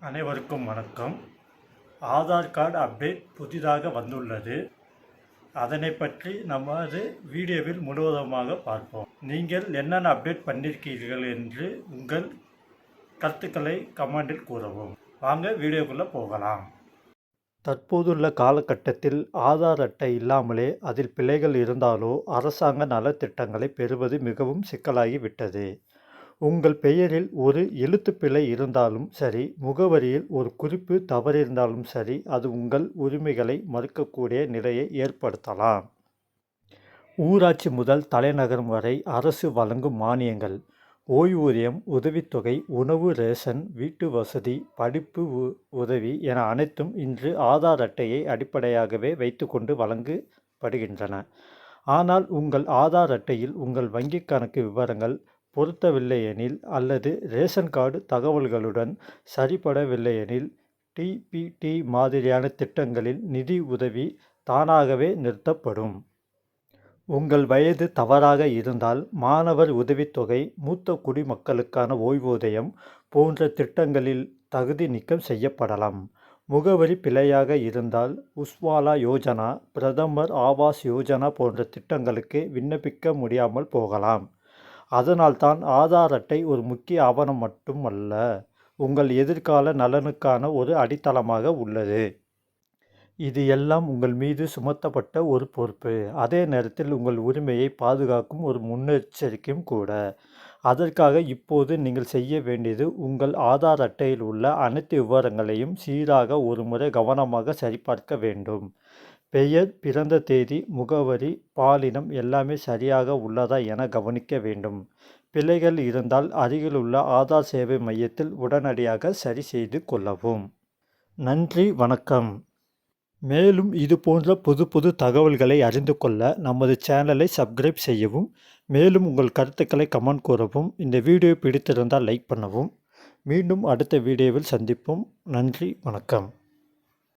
அனைவருக்கும் வணக்கம். Aadhaar card update புதிதாக வந்துள்ளது. அதனை பற்றி நமது வீடியோவில் முழுவதுமாக பார்ப்போம். நீங்கள் என்னென்ன அப்டேட் பண்ணியிருக்கீர்கள் என்று உங்கள் கருத்துக்களை கமெண்டில் கூறவும். வாங்க வீடியோக்குள்ளே போகலாம். தற்போதுள்ள காலகட்டத்தில் ஆதார் அட்டை இல்லாமலே அதில் பிழைகள் இருந்தாலோ அரசாங்க நலத்திட்டங்களை பெறுவது மிகவும் சிக்கலாகிவிட்டது. உங்கள் பெயரில் ஒரு எழுத்துப்பிழை இருந்தாலும் சரி, முகவரியில் ஒரு குறிப்பு தவறிருந்தாலும் சரி, அது உங்கள் உரிமைகளை மறுக்கக்கூடிய நிலையை ஏற்படுத்தலாம். ஊராட்சி முதல் தலைநகரம் வரை அரசு வழங்கும் மானியங்கள், ஓய்வூதியம், உதவித்தொகை, உணவு ரேஷன், வீட்டு வசதி, படிப்பு உதவி என அனைத்தும் இன்று ஆதார் அட்டையை அடிப்படையாகவே வைத்துக்கொண்டு வழங்கப்படுகின்றன. ஆனால் உங்கள் ஆதார் அட்டையில் உங்கள் வங்கிக் கணக்கு விவரங்கள் பொருத்தவில்லையெனில் அல்லது ரேஷன் கார்டு தகவல்களுடன் சரிபடவில்லையெனில் டிபிடி மாதிரியான திட்டங்களில் நிதி உதவி தானாகவே நிறுத்தப்படும். உங்கள் வயது தவறாக இருந்தால் மாணவர் உதவித்தொகை, மூத்த குடிமக்களுக்கான ஓய்வூதியம் போன்ற திட்டங்களில் தகுதி நீக்கம் செய்யப்படலாம். முகவரி பிழையாக இருந்தால் உஜ்வாலா யோஜனா, பிரதமர் ஆவாஸ் யோஜனா போன்ற திட்டங்களுக்கு விண்ணப்பிக்க முடியாமல் போகலாம். அதனால்தான் ஆதார் அட்டை ஒரு முக்கிய ஆவணம் மட்டுமல்ல, உங்கள் எதிர்கால நலனுக்கான ஒரு அடித்தளமாக உள்ளது. இது எல்லாம் உங்கள் மீது சுமத்தப்பட்ட ஒரு பொறுப்பு. அதே நேரத்தில் உங்கள் உரிமையை பாதுகாக்கும் ஒரு முன்னெச்சரிக்கையும் கூட. அதற்காக இப்போது நீங்கள் செய்ய வேண்டியது உங்கள் ஆதார் அட்டையில் உள்ள அனைத்து விவரங்களையும் சீராக ஒருமுறை கவனமாக சரிபார்க்க வேண்டும். பெயர், பிறந்த தேதி, முகவரி, பாலினம் எல்லாமே சரியாக உள்ளதா என கவனிக்க வேண்டும். பிழைகள் இருந்தால் அருகிலுள்ள ஆதார் சேவை மையத்தில் உடனடியாக சரி செய்து கொள்ளவும். நன்றி, வணக்கம். மேலும் இது போன்ற புது தகவல்களை அறிந்து கொள்ள நமது சேனலை சப்ஸ்கிரைப் செய்யவும். மேலும் உங்கள் கருத்துக்களை கமெண்ட் கூறவும். இந்த வீடியோ பிடித்திருந்தால் லைக் பண்ணவும். மீண்டும் அடுத்த வீடியோவில் சந்திப்போம். நன்றி, வணக்கம்.